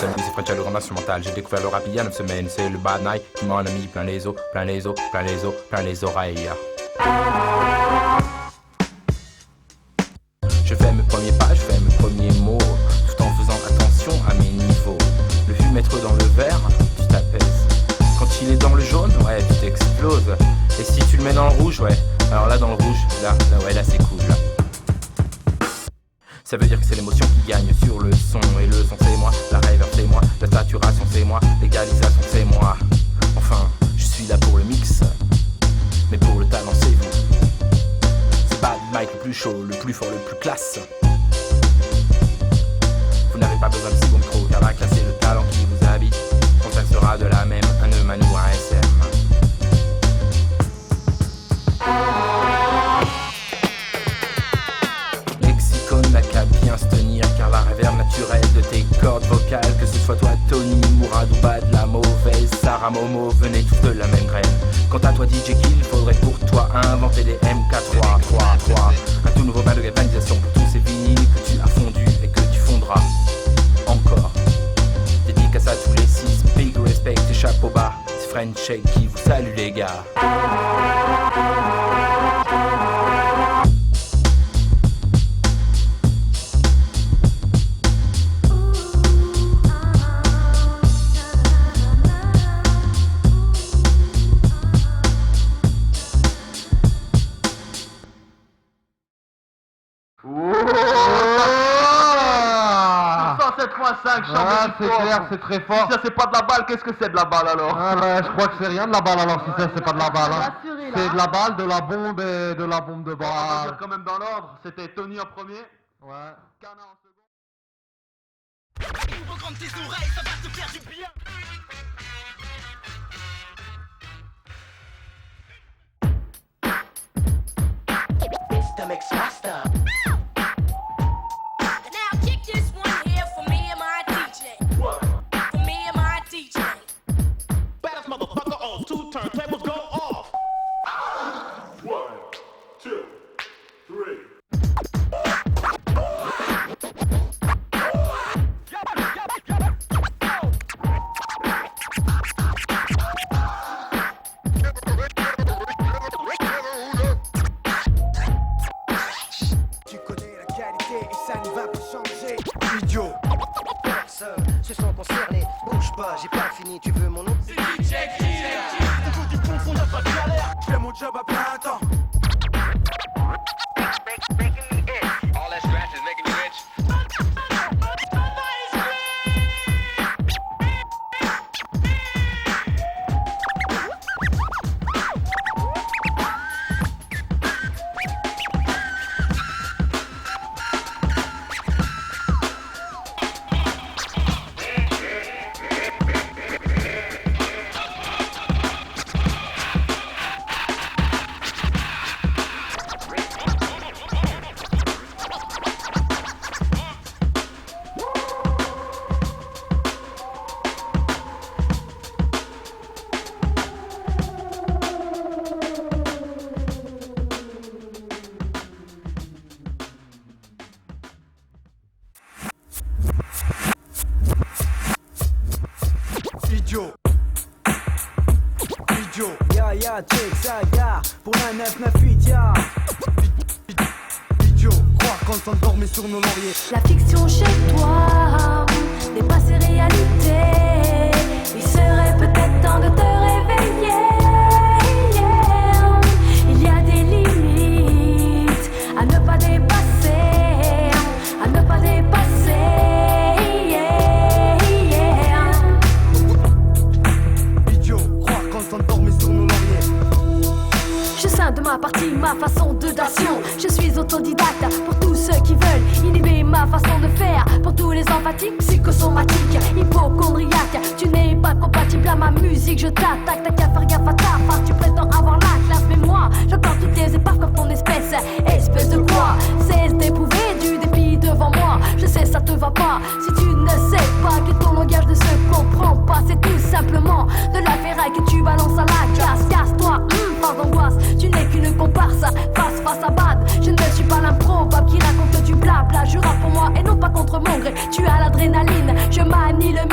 semaines. C'est French à le instrumental. J'ai découvert le rap il y a 9 semaines. C'est le bad night qui m'en a mis plein les os, plein les os, plein les os, plein les oreilles. Je fais mes premiers pas, je fais mes premiers mots, tout en faisant attention à mes niveaux. Le fumette dans le vert, tu t'apaises. Quand il est dans le jaune, ouais, tu t'exploses. Et si tu le mets dans le rouge, ouais, alors là dans le rouge, là ouais, là c'est cool. Ça veut dire que c'est l'émotion qui gagne sur le son. Et le son c'est moi, la reverb c'est moi, la saturation c'est moi, l'égalisation c'est moi. Enfin, je suis là pour le mix, mais pour le talent c'est vous. C'est pas le mic le plus chaud, le plus fort, le plus classe. Vous n'avez pas besoin de si bon micro, car la classe c'est le talent qui vous habite. Quand ça sera de la même, un Neumann ou un SM. Lexicon n'a qu'à bien se tenir, car la réverb naturelle de tes cordes vocales, que ce soit toi Tony, Mourad ou Bad, la mauvaise Sarah Momo, venez tous de la même graine. Quant à toi DJ Kill, il faudrait pour toi inventer des MK3, un tout nouveau bain de galvanisation pour tous ces vinyles que tu as fondus et que tu fonderas encore. Dédicace à tous les 6, big respect et chapeau bas. C'est French Shake qui vous salue les gars. Ah, c'est clair, c'est très fort. Si ça c'est pas de la balle, qu'est-ce que c'est de la balle alors? Ah bah, je crois que c'est rien de la balle alors, si ça c'est pas de la balle. Hein. C'est de la balle, de la bombe et de la bombe de On va dire balle. quand même dans l'ordre, c'était Tony en premier. Ouais. Cana en second. Ouvre grand tes oreilles, ça va te faire du bien. Mr. Mix Master. Now kick this one here for me and my DJ. For me and my DJ. Baddest motherfucker on 2 turntables go off. 1, 2, 3. Tu connais la qualité et ça ne va pas changer. Idiot. Personne se sent concerné. Bouge pas, j'ai pas fini. Tu veux mon nom? C'est DJ Killer. Du fond, on n'a pas de galère. Je fais mon job à plein temps. All that scratch is making you rich. Idiot. Idiot. Ya ya check ça ya. Pour la 998 ya. Idiot. Croire qu'on s'endormait sur nos lauriers. La fiction chez toi n'est pas ses réalités. Il serait peut-être temps de te réveiller. Il y a des limites à ne pas dépasser. À ne pas dépasser. Idiot. Croire qu'on s'endormait sur nos lauriers. Je scinde ma partie, ma façon de d'action. Je suis autodidacte pour tous ceux qui veulent inhiber ma façon de faire. Pour tous les emphatiques, psychosomatiques, hypochondriaques. Tu n'es pas compatible à ma musique, je t'attaque. T'as qu'à faire gaffe à ta face, tu prétends avoir la classe. Mais moi, j'entends toutes tes épaves comme ton espèce. Espèce de quoi? Cesse d'éprouver du dépit devant moi. Je sais, ça te va pas. Si tu ne sais pas que ton langage ne se comprend pas, c'est tout simplement de la ferraille que tu balances à la casse. Casse-toi, pas d'angoisse. Tu n'es qu'une comparse, face à bad. Je ne suis pas improbable qui raconte du blabla. Je rappe pour moi et non pas contre mon gré. Tu as l'adrénaline, je manie le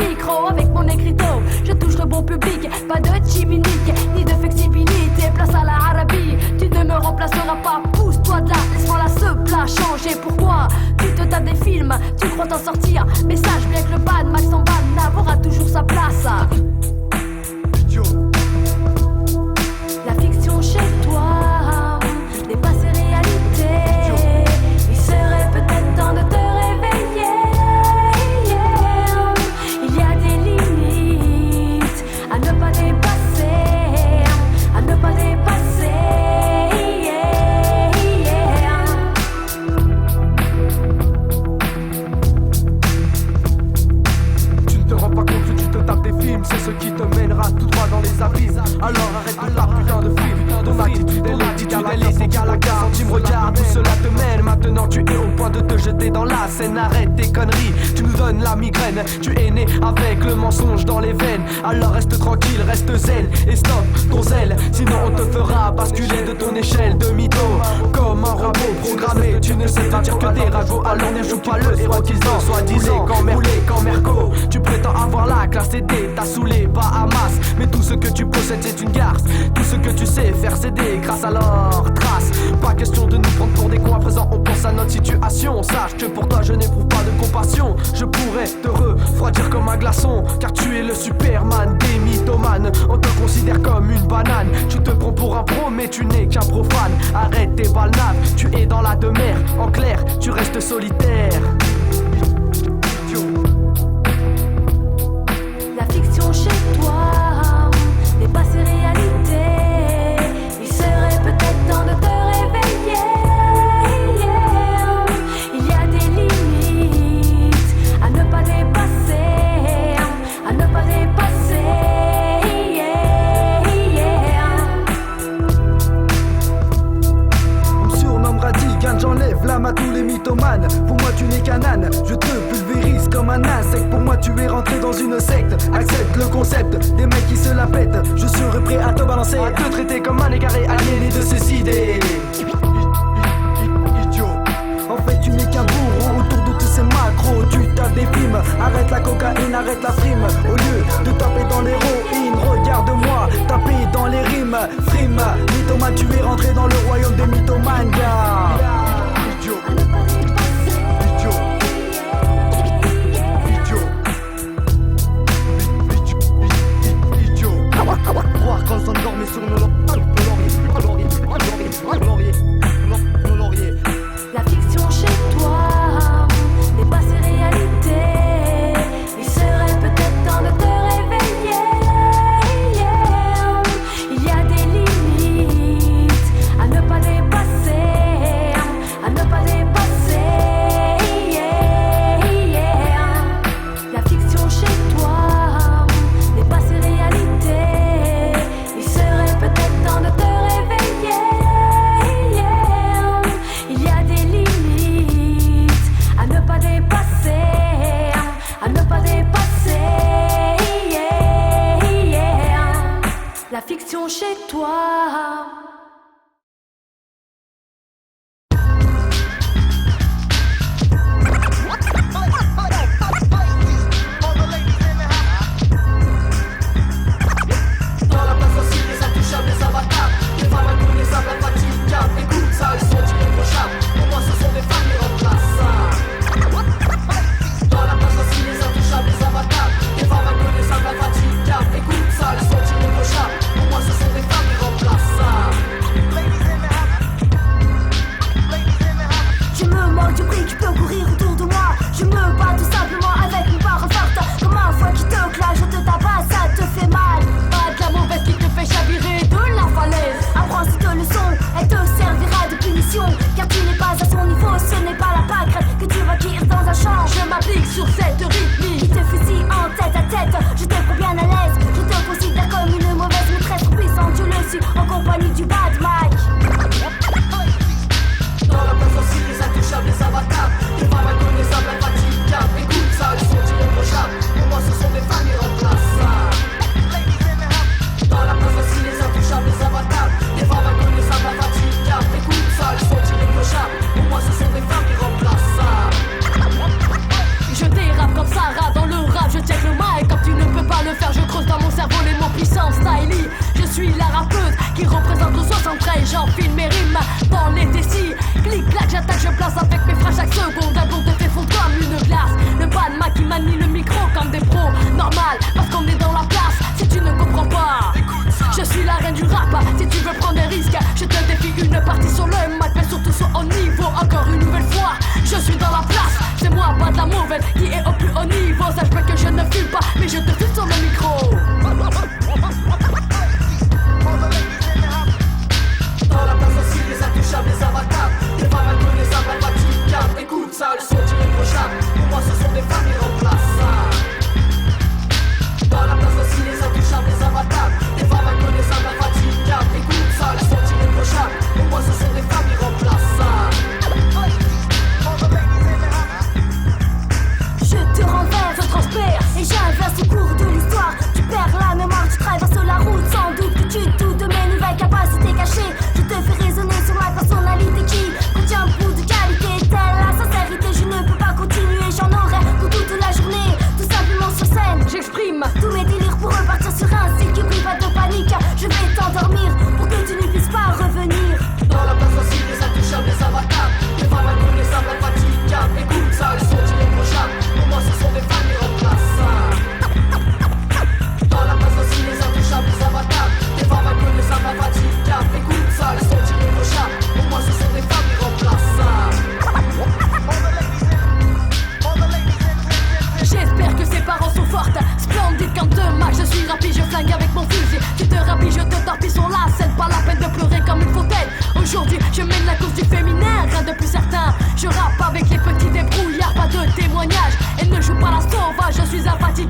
Pas de chimique, ni de flexibilité. Place à la Arabie, tu ne me remplaceras pas. Pousse-toi de là, laisse-moi la ce plat changer. Pourquoi tu te tapes des films, tu crois t'en sortir? Mais sache bien que le bad Max en bad aura toujours sa place. La fiction chez toi n'est pas ses réalités. Il serait peut-être temps de te réveiller. Il y a des limites à ne pas dépasser, à ne pas dépasser. Tu ne te rends pas compte que tu te tapes des films, c'est ce qui te mènera tout droit dans les abysses. Alors arrête de faire putain de film. Ton attitude est égale à 40. Tu me regardes où cela te mène. Maintenant tu es au point de te jeter dans la scène. Arrête tes conneries, tu nous donnes la migraine. Tu es né avec le mensonge dans les veines. Alors reste tranquille, reste zen et stop ton zèle. Sinon on te fera basculer de ton échelle de mytho. Comme un robot programmé, tu ne sais pas dire que des ragots. Alors ne joue pas le héros qu'ils ont, soi-disant roulé comme Merco. Tu prétends avoir la classe et t'as saoulé pas à masse. Mais tout ce que tu possèdes c'est une garce. Tout ce que tu sais faire c'est des grâce à leur trace. Pas question de nous prendre pour des cons. À présent on pense à notre situation. Sache que pour toi je n'éprouve pas de compassion. Je pourrais te refroidir comme un glaçon, car tu es le Superman des mythomanes. On te considère comme une banane. Tu te prends pour un pro mais tu n'es qu'un profane. Arrête tes balnaves, tu es dans la demeure. En clair, tu restes solitaire. La fiction chez toi n'est pas ses réalités. Il serait peut-être temps de te réveiller. Il y a des limites à ne pas dépasser, à ne pas dépasser. On me surnommera Digan, j'enlève l'âme à tous les mythomanes. Pour moi tu n'es qu'un âne, je te pulvérise comme un insecte. Pour moi tu es rentré dans une secte. Accepte le concept des mecs qui se la pètent. Je serai prêt à te balancer, à te traiter comme un égaré aliéné de ses idées. Idiot. En fait tu n'es qu'un bourreau autour de tous ces macros. Tu tapes des films, arrête la cocaïne, arrête la frime. Au lieu de taper dans l'héroïne, regarde-moi taper dans les rimes. Frime, mythomane, tu es rentré dans le royaume des mythomanes, gars. Idiot. Croire qu'on s'endormait sur nos lauriers. La fiction chez toi n'est pas ses réalités. Il serait peut-être temps de te réveiller. Il y a des limites à ne pas dépasser, à ne pas dépasser. La fiction chez toi n'est pas ses réalités. Il serait peut-être temps de te réveiller. Il y a des limites à ne pas dépasser, à ne pas dépasser. La fiction chez toi. Dans la place aussi les intouchables, les avatars. Les femmes inconnaissables, infatigables. Écoute ça, ils sont irréprochables. Pour moi ce sont des femmes irremplaçables. Dans la place aussi les intouchables, les avatars. Les femmes inconnaissables, infatigables. Écoute ça, ils sont irréprochables. Pour moi ce sont des femmes irremplaçables.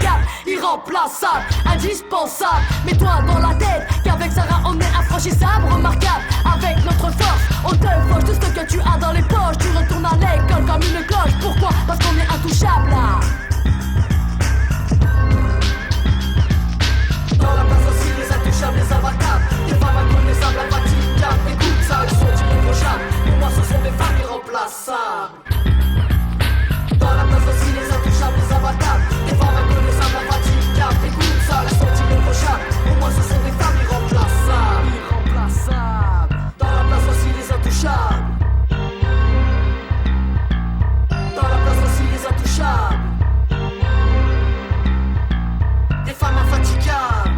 infatigable, irremplaçable, indispensable. Mets-toi dans la tête qu'avec Sarah on est infranchissable, remarquable. Avec notre force, on te fauche tout ce que tu as dans les poches. Tu retournes à l'école comme une cloche. Pourquoi? Parce qu'on est intouchable là. Dans la place aussi les intouchables, les imbattables, des femmes inconnaissables, infatigables. Écoute ça, ils sont irréprochables. Pour moi ce sont des femmes irremplaçables. Dans la place aussi les intouchables, les imbattables, des femmes inconnaissables, infatigables. Écoute ça, ils sont irréprochables. Pour moi ce sont des femmes irremplaçables. Irremplaçables. Dans la place aussi les intouchables. Dans la place aussi les intouchables. Des femmes infatigables.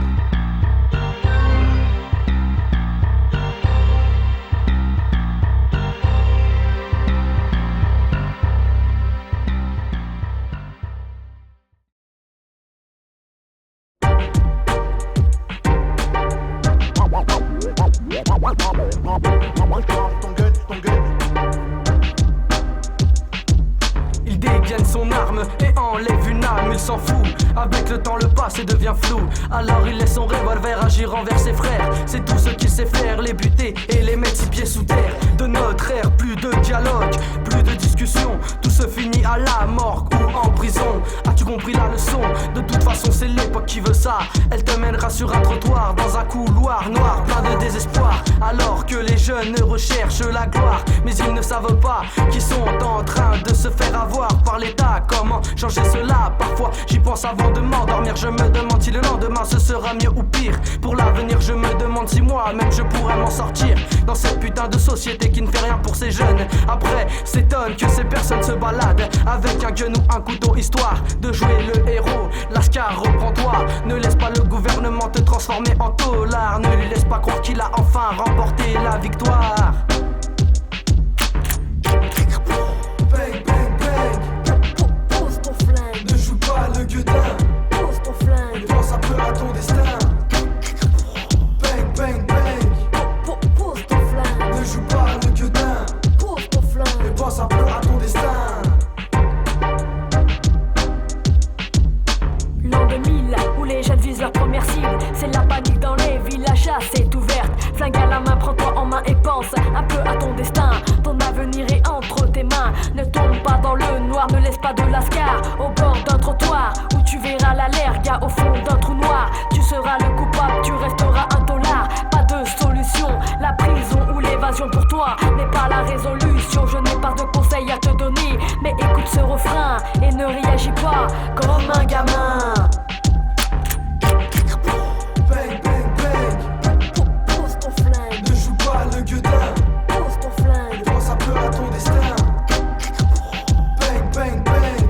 Il dégaine son arme et enlève une âme, il s'en fout. Avec le temps le passé devient flou. Alors il laisse son revolver agir envers ses frères. C'est tout ce qu'il sait faire, les buter et les mettre 6 pieds sous terre. De notre ère, plus de dialogue, plus de discussion. Tout se finit à la morgue ou en prison. As-tu compris la leçon? De toute façon c'est l'époque qui veut ça. Elle te mènera sur un trottoir, dans un couloir noir, plein de désespoir. Alors que les jeunes recherchent la gloire, mais ils ne savent pas qu'ils sont en train de se faire avoir par l'état. Comment changer cela? Parfois j'y pense avant de m'endormir. Je me demande si le lendemain ce sera mieux ou pire. Pour l'avenir je me demande si moi-même je pourrais m'en sortir dans cette putain de société qui ne fait rien pour ces jeunes. Après s'étonne que ces personnes se baladent avec un gun ou un couteau histoire de jouer le héros. Lascar, reprends-toi, ne laisse pas le gouvernement te transformer en taulard. Ne lui laisse pas croire qu'il a enfin remporté la victoire. Bang, bang, bang. Pose ton flingue. Ne joue pas le gueudin. Pose ton flingue. Pense un peu à ton destin. Bang, bang, bang. Pose ton flingue. Ne joue pas le gueudin. Pose ton flingue. Pense un peu à ton destin. L'an 2000, où les jeunes visent leur première cible. C'est la panique dans les villes, la chasse est ouverte. Flingue à la main, prends-toi en main et pense un peu à ton destin. Ton avenir est entre tes mains. Ne tombe pas dans le noir, ne laisse pas de lascar au bord d'un trottoir où tu verras l'allergia au fond d'un trou noir. Tu seras le coupable, tu resteras un tolard. Pas de solution, la prison ou l'évasion pour toi n'est pas la résolution. Je n'ai pas de conseils à te donner, mais écoute ce refrain et ne réagis pas comme un gamin. Bang, bang, bang. Pose ton flingue. Ne joue pas le gueudin. Pose ton flingue. Pense un peu à ton destin. Bang, bang, bang.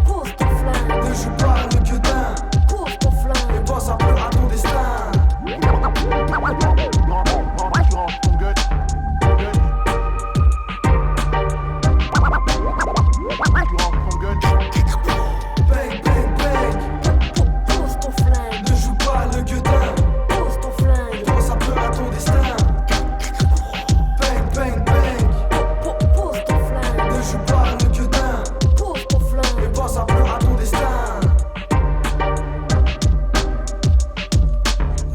Pose ton flingue. Ne joue pas le gueudin. Pose ton flingue. Pense un peu à ton destin. Bang, bang, bang. Pose ton flingue. Ne joue pas le gueudin. Pose ton flingue. Pense un peu à ton destin. Bang, bang, bang. Pose ton flingue. Ne joue pas le gueudin. Pose ton flingue. Pense un peu à ton destin.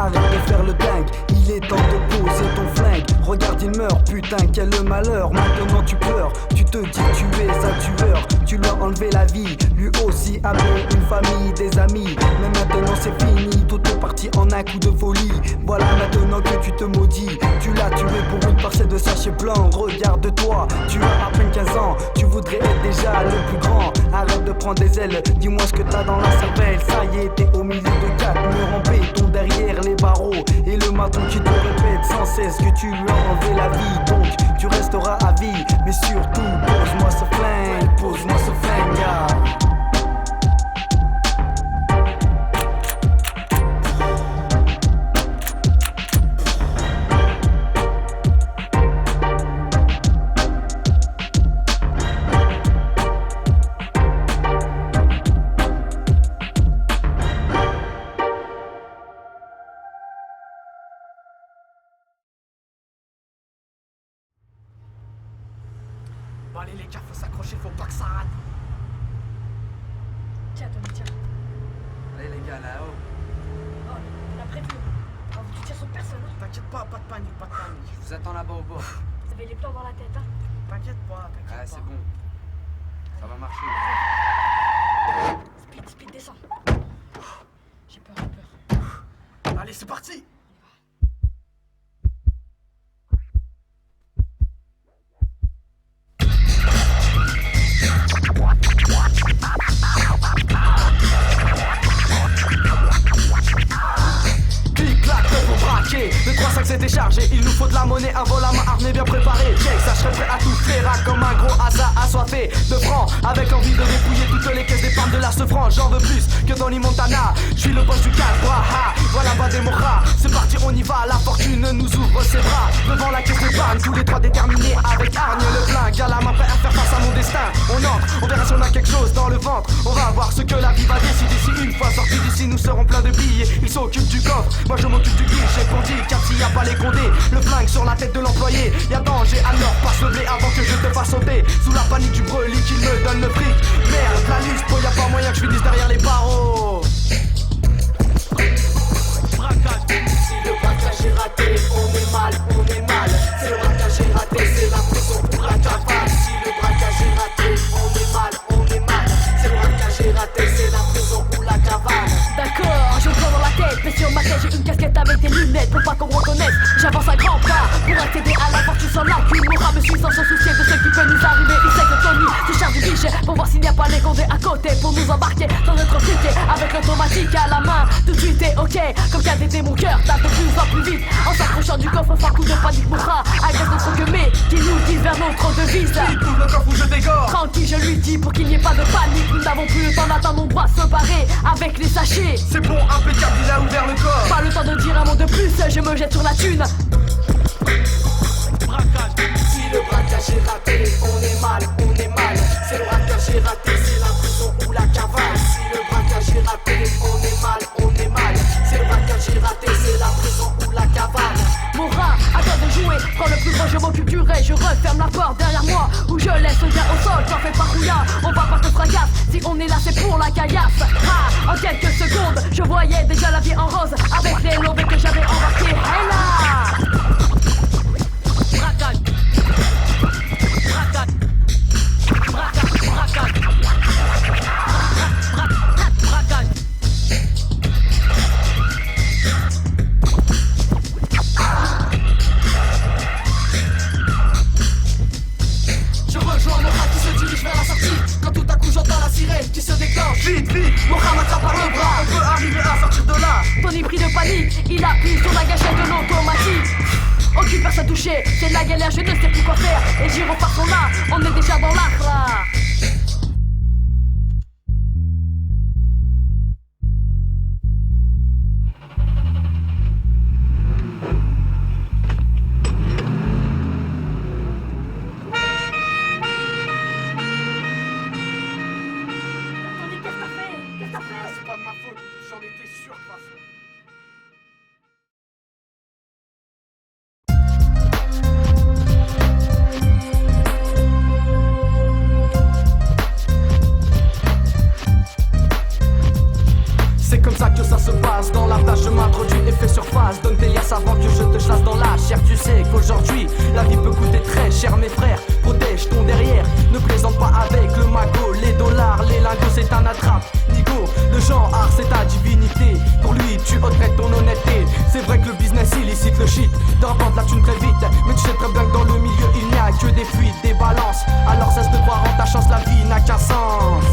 Arrête de faire le dingue, il est temps de poser ton flingue. Regarde il meurt, putain quel malheur. Maintenant tu pleures, tu te dis que tu es un tueur. Tu lui as enlevé la vie, lui aussi avait une famille, des amis. Mais maintenant c'est fini, tout est parti en un coup de folie. Voilà maintenant que tu te maudis. Tu l'as tué pour une parcelle de sachet blanc. Regarde-toi, tu as à peine 15 ans. Tu voudrais être déjà le plus grand. Arrête de prendre des ailes, dis-moi ce que t'as dans la cervelle. Ça y est, t'es au milieu de 4 murs en béton derrière les barreaux. Et le maton qui te répète sans cesse que tu lui as enlevé la vie. Donc tu resteras à vie, mais surtout pose-moi ce flingue, pose-moi ce flingue, gars. T'inquiète pas, pas de panique, pas de panique. Je vous attends là-bas au bord. Vous avez les plans dans la tête, hein? T'inquiète pas, t'inquiète pas. Ah, c'est bon. Ça va marcher. Speed, descends. J'ai peur. Allez, c'est parti. Le 3-5 s'est déchargé, il nous faut de la monnaie, un vol à main armée bien préparé. Check, ça je serais prêt à tout faire, comme un gros asa assoiffé de francs, avec envie de dépouiller toutes les caisses d'épargne de la francs. J'en veux plus que dans Montana. Je suis le boss du casse-bras, voilà pas des moras. C'est parti, on y va, la fortune nous ouvre ses bras. Devant la caisse d'épargne, tous les trois déterminés avec hargne. Le flingue à la main, prêt à faire face à mon destin. On entre, on verra si on a quelque chose dans le ventre. On va voir ce que la vie va décider. Si une fois sortis d'ici, nous serons pleins de billets. Ils s'occupent du coffre, moi je m'occupe du guichet. Car s'il y a pas les condés, le flingue sur la tête de l'employé. Y'a danger, alors passe le blé avant que je te fasse sauter. Sous la panique du breli qu'il me donne le fric. Merde, la liste, y'a pas moyen que je finisse derrière les barreaux. Braquage. Si le braquage est raté, on est mal. C'est le braquage est raté, c'est la prison pour la cavale. Si le braquage est raté, on est mal. C'est le braquage est raté, c'est la prison pour la cavale. D'accord, je prends dans la tête, mais sur ma tête j'ai une casquette avec des lunettes pour pas qu'on me reconnaisse. J'avance à grands pas pour accéder à la fortune sans lacune. Mon rat me suit sans se soucier de ce qui peut nous arriver. Il sait que Tony se charge du guichet pour voir s'il n'y a pas les condés à côté pour nous embarquer dans notre friquet avec l'automatique à la main. Tout de suite est ok, comme KDD mon cœur tape de plus en plus vite. En s'approchant du coffre, sans coup de panique, mon rat agresse notre gueumé qui nous guide vers notre devise. Il ouvre le coffre où je dégore. Tranquille, je lui dis pour qu'il n'y ait pas de panique. Nous n'avons plus le temps d'attendre, on doit se barrer avec les sachets. C'est bon, impeccable, il a ouvert le corps. Pas le temps de dire un mot de plus, je me jette sur la thune. Braquage. Si le braquage est raté, on est mal. C'est le braquage est raté, c'est la prison ou la cavale. Si le braquage est raté, on est mal. C'est le braquage est raté, c'est la prison ou la cavale. Mon rat, attends de jouer, prends le plus gros, je m'occupe du reste. Je referme la porte derrière moi, ou je laisse le gars au sol. T'en fais pas rouillard, on va pas te fracasse. Si on est là, c'est pour la caillasse. En quelques secondes, je voyais déjà la vie en rose avec les lobés que j'avais embarqués. Hey là! Braquage. Je rejoins mon rat qui se dirige vers la sortie. Quand tout à coup j'entends la sirène qui se déclenche. Vite, mon rat m'attrape par le bras. On peut arriver à sortir de là. Tony pris de panique, il appuie sur la gâchette de l'automatique. Aucune personne touchée, c'est la galère, je ne sais plus quoi faire. Et j'y repars son là, on est déjà dans l'afra. C'est pas de ma faute, j'en étais sûr de toute façon. C'est comme ça que ça se passe, dans la tâche je m'introduis et fais surface. Donne tes liasses avant que je te chasse dans la chair. Tu sais qu'aujourd'hui la vie peut coûter très cher. Mes frères, protège ton derrière. Ne plaisante pas avec le magot. Les dollars, les lingots c'est un attrape Nigo, le genre art c'est ta divinité. Pour lui tu ôterais ton honnêteté. C'est vrai que le business illicite le shit de revendre la thune très vite. Mais tu sais très bien que dans le milieu il n'y a que des fuites, des balances. Alors cesse de croire en ta chance, la vie n'a qu'un sens.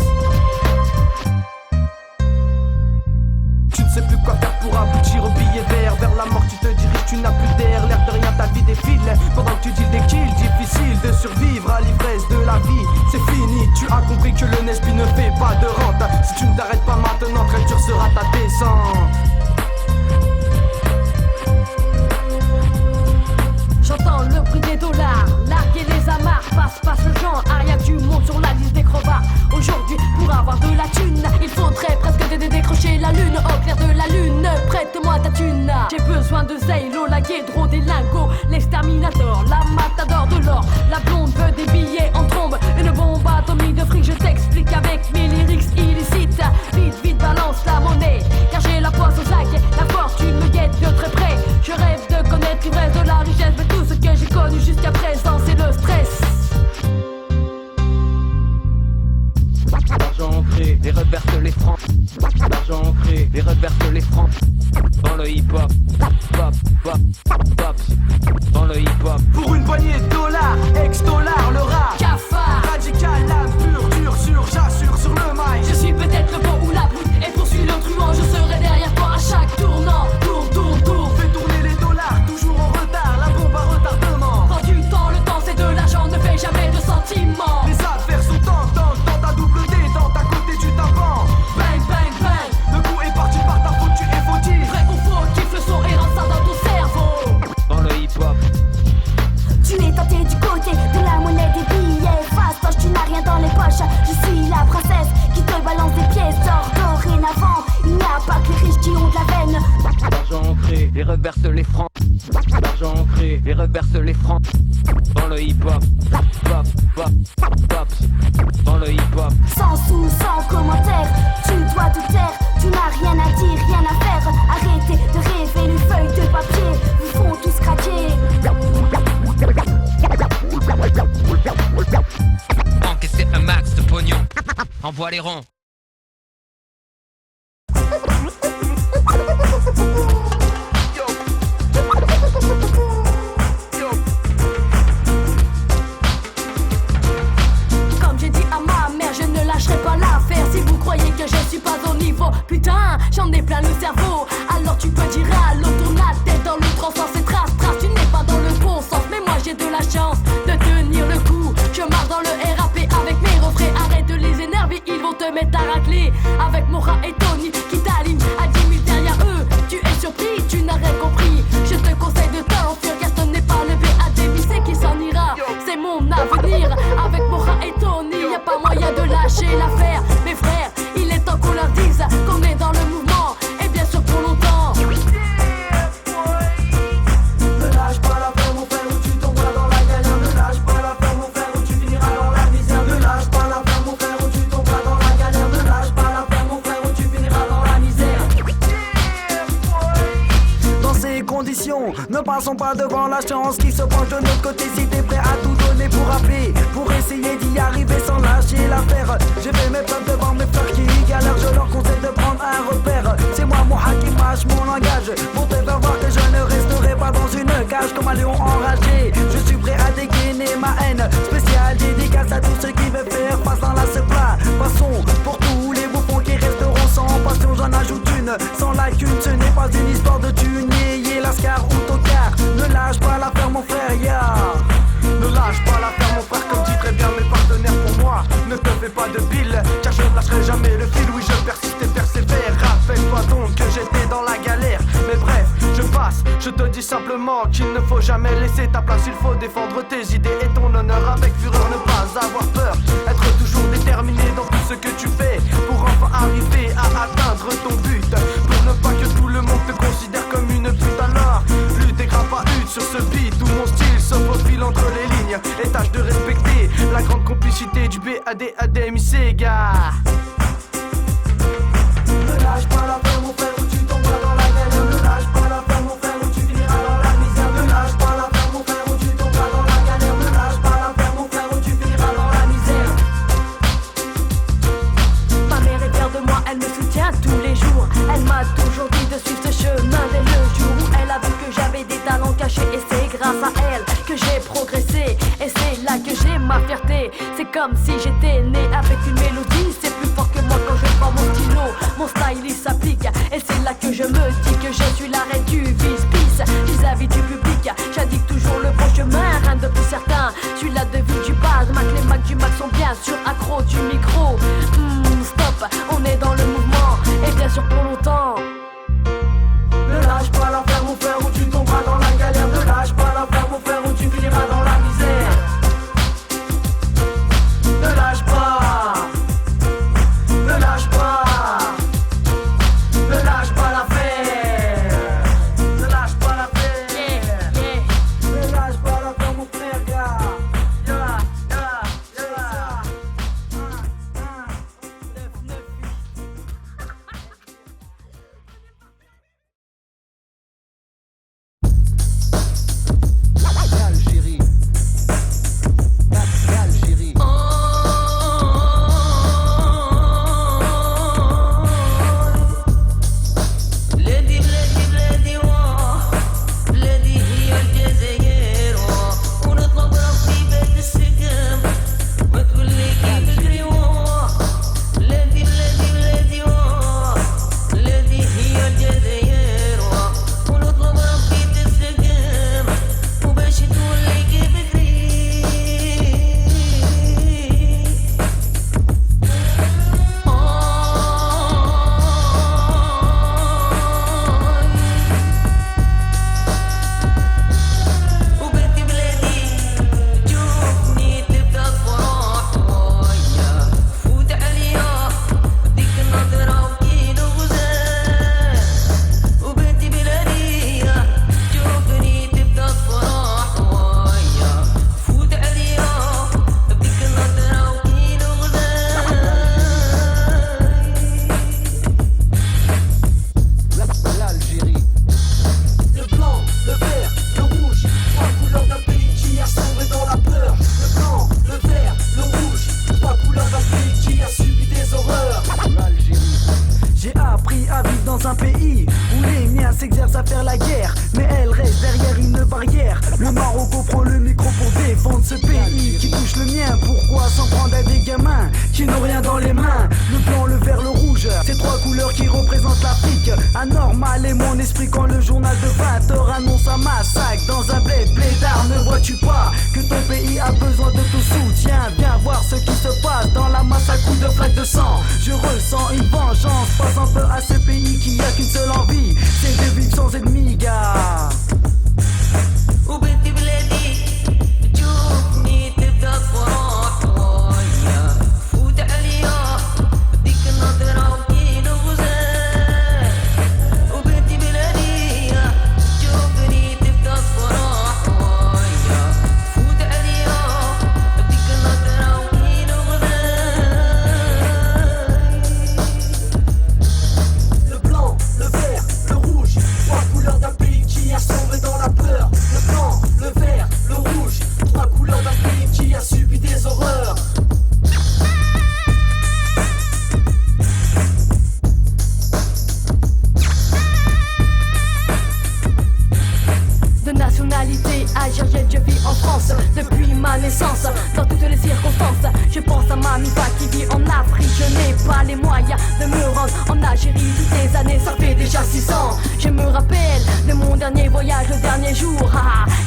Tu ne sais plus quoi faire pour aboutir au billet vert. Vers la mort tu te diriges, tu n'as plus d'air. L'air de rien ta vie défile. Pendant que tu dis des kills, difficile de survivre à l'ivresse de la vie. C'est fini, tu as compris que le Nesby ne fait pas de rente. Si tu ne t'arrêtes pas maintenant, très dur sera ta descente. J'entends le bruit des dollars, larguer les amarres, passe le genre, Ariane tu montes sur la liste des crevards. Aujourd'hui, pour avoir de la thune, il faudrait presque décrocher la lune. Au clair de la lune, prête-moi ta thune. J'ai besoin de Zaylo, la guédro, des lingots, l'exterminator, la matador de l'or. La blonde veut des billets en trombe, une bombe atomique de fric. Je t'explique avec mes lyrics illicites. Vite, balance la monnaie, car j'ai la poisse au sac. La fortune me guette de très près. Je rêve de connaître et reverse les francs dans le hip-hop. Pop, pop, pop, dans le hip-hop. Pour une poignée de dollars, ex-dollar, le rap Cafard, radical, l'âme pure, dur, sûr, j'assure sur le mic. je suis peut-être le bon ou la brute et poursuis le truand. Je serai derrière toi à chaque tournant. Tourne, tourne, tourne. Fais tourner les dollars, toujours en retard, la bombe à retardement. Prends du temps, le temps c'est de l'argent, ne fais jamais de sentiments. Les affaires sont tentantes, dans ta double détente, à côté du tympan. Bang, bang, bang, Le coup est parti par ta faute, tu es fautif. vrai ou faux, kiffe le son et rentre ça dans ton cerveau. Dans le hip-hop. Tu es tenté du côté de la monnaie des billets. Fastoche, tu n'as rien dans les poches. Je suis la princesse qui te balance des pièces d'or. Dorénavant, il n'y a pas que les riches qui ont de la veine. L'argent ancré et reverse les francs. L'argent ancré et reverse les francs dans le hip-hop. Pop, pop, pop, dans le hip-hop. Sans sous, sans commentaire, tu dois te taire. Tu n'as rien à dire, rien à faire. Arrêtez de rêver, les feuilles de papier vous font tous craquer. Encaisser un max de pognon. Envoie les ronds. Comme j'ai dit à ma mère, je ne lâcherai pas l'affaire. Si vous croyez que je suis pas au niveau, putain, j'en ai plein le cerveau. Alors tu peux dire à l'autre, tourne la tête dans le transport, c'est trace. Tu n'es pas dans le bon sens, mais moi j'ai de la chance de tenir le coup. Je marche dans le RAP avec mes refrains. Arrête de les énerver, ils vont te mettre à racler. Avec Mora et Tony qui t'alignent à 10 000 derrière eux. Tu es surpris, tu n'as rien compris. Je te conseille de t'enfuir car ce n'est pas le BAD, c'est qui s'en ira. C'est mon avenir avec Mora et Tony. Y a pas moyen de lâcher l'affaire. Mes frères, il est temps qu'on leur dise qu'on est dans le mouvement et bien sûr pour longtemps. Ne lâche pas l'affaire mon frère ou tu tomberas dans la galère. Ne lâche pas l'affaire mon frère ou tu finiras dans la misère. Ne lâche pas l'affaire mon frère ou tu tomberas dans la galère. Ne lâche pas l'affaire mon frère ou tu finiras dans la misère. Dans ces conditions, ne passons pas devant la chance qui se penche de notre côté. Si t'es prêt à tout donner pour appeler, pour essayer d'y arriver sans lâcher l'affaire. J'ai fait mes preuves devant mes frères qui galèrent. Je leur conseille de prendre un repère. C'est moi Moha qui mâche mon langage pour te faire voir que je ne resterai pas dans une cage comme un lion enragé. Je suis prêt à dégainer ma haine spéciale dédicace à tous ceux qui veulent faire face dans la plat. Passons pour tous les bouffons qui resteront sans passion. J'en ajoute une sans lacune. Ce n'est pas une histoire de thune, yé, lascar ou tocard. Ne lâche pas l'affaire mon frère, yeah. Ne lâche pas l'affaire mon frère, comme dit très bien mes partenaires. Pour moi, ne te fais pas de bile, car je ne lâcherai jamais le fil. Oui, je persiste et persévère. Rappelle-toi donc que j'étais dans la galère. Mais bref, je passe, je te dis simplement qu'il ne faut jamais laisser ta place. Il faut défendre tes idées et ton honneur avec fureur. Ne pas avoir peur, être toujours déterminé dans tout ce que tu fais, pour enfin arriver à atteindre ton but. Pour ne pas que tout le monde te considère comme une pute. Alors, lutte et grappe à hutte sur ce beat où mon style se faufile entre les lignes. Et tâche de respecter la grande complicité du BAD-ADMIC, gars. Ne lâche pas l'affaire mon frère ou tu tomberas dans la galère. Ne lâche pas l'affaire mon frère ou tu finiras dans la misère. Ne lâche pas l'affaire mon frère ou tu tomberas dans la galère. Ne lâche pas l'affaire mon frère ou tu finiras dans la misère. Ma mère est fière de moi, elle me soutient tous les jours. Elle m'a toujours dit de suivre ce chemin dès le jour où elle a vu que j'avais des talents cachés. Et c'est grâce à elle que j'ai progressé. Et c'est là que j'ai ma fierté. C'est comme si j'étais né avec une mélodie. C'est plus fort que moi quand je prends mon stylo. Mon style il s'applique. Et c'est là que je me dis que je suis la reine du vice-piece vis-à-vis du public. J'indique toujours le bon chemin, rien de plus certain. Suis la devise du base, Mac, les Mac du Mac sont bien sûr accro du micro. Stop, on est dans le mouvement. Et bien sûr pour longtemps. Ne lâche pas l'affaire mon frère ou tu tomberas dans la galère. Ne lâche pas l'affaire mon frère ou tu finiras dans la misère. Ne lâche pas. Ne lâche pas. Ne lâche pas l'affaire. Ne lâche pas l'affaire. Ne lâche pas l'affaire mon frère, gars. appris à vivre dans un pays où les miens s'exercent à faire la guerre, mais elle reste derrière une barrière. Le Maroc prend le micro pour défendre ce pays qui touche le mien. Pourquoi s'en prendre à des gamins qui n'ont rien dans les mains? Le blanc, le vert, le rouge, ces trois couleurs qui représentent l'Afrique. Anormal est mon esprit quand le journal de 20h annonce un massacre dans un bled blédard. Ne vois-tu pas que ton pays a besoin de ton soutien? Viens voir ce qui se passe dans la masse à coups de flaques de sang. Je ressens une vengeance, passe un peu à ce pays qui a qu'une seule envie, c'est de vivre sans ennemis, gars. Dans toutes les circonstances, je pense à ma mifa qui vit en Afrique. Je n'ai pas les moyens de me rendre en Algérie. Toutes les années, ça fait déjà 6 ans. Je me rappelle de mon dernier voyage, le dernier jour.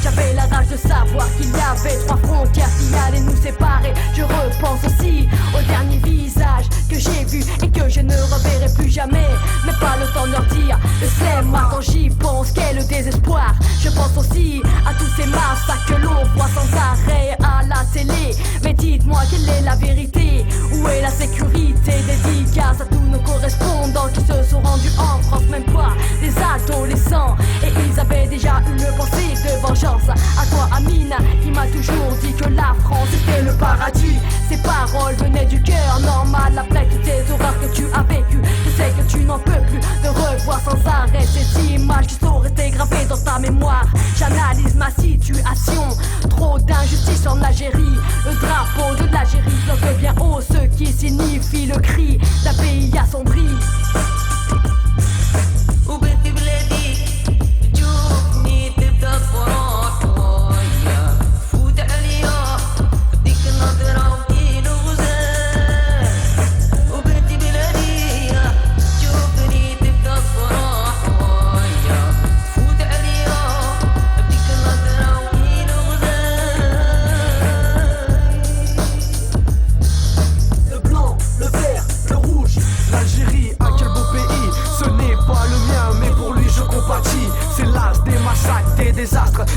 J'avais la rage de savoir qu'il y avait 3 frontières qui allaient nous séparer. Je repense aussi au dernier visage que j'ai vu et que je ne reverrai plus jamais. Mais pas le temps de leur dire le sème. Quand j'y pense, quel désespoir. Je pense aussi à tous ces massacres que l'on voit sans arrêt à la télé. Mais dites-moi quelle est la vérité, où est la sécurité? Dédicace à tous nos correspondants qui se sont rendus en France, même pas des adolescents. Et ils avaient déjà une pensée de vengeance. À toi Amina, qui m'a toujours dit que la France était le paradis. Ces paroles venaient du cœur normal après toutes ces horreurs que tu as vécues. Je sais que tu n'en peux plus de revoir sans arrêt ces images qui sont restées gravées dans ta mémoire. J'analyse ma situation, trop d'injustice en Algérie. Le drapeau de l'Algérie flotte bien haut, ce qui signifie le cri d'un pays assombri.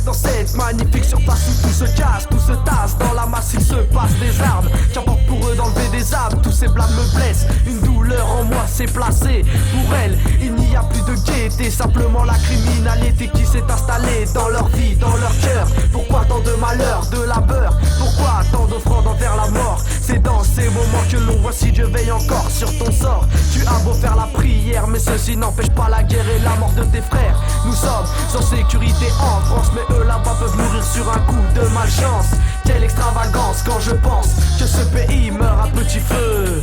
Dans cette magnifique surface où tout se casse, tout se tasse. Dans la masse il se passe des armes. Qu'importe pour eux d'enlever des âmes. Tous ces blâmes me blessent, une douleur en moi s'est placée. Pour elle, il n'y a plus de gaieté, simplement la criminalité qui s'est installée dans leur vie, dans leur cœur. Pourquoi tant de malheur, de labeur? Pourquoi tant d'offrandes envers la mort? C'est dans ces moments que l'on voit si Dieu veille encore sur ton sort. Tu as beau faire la prière, mais ceci n'empêche pas la guerre et la mort de tes frères. Nous sommes sans sécurité en France, mais eux là-bas peuvent mourir sur un coup de malchance. Quelle extravagance quand je pense que ce pays meurt à petit feu.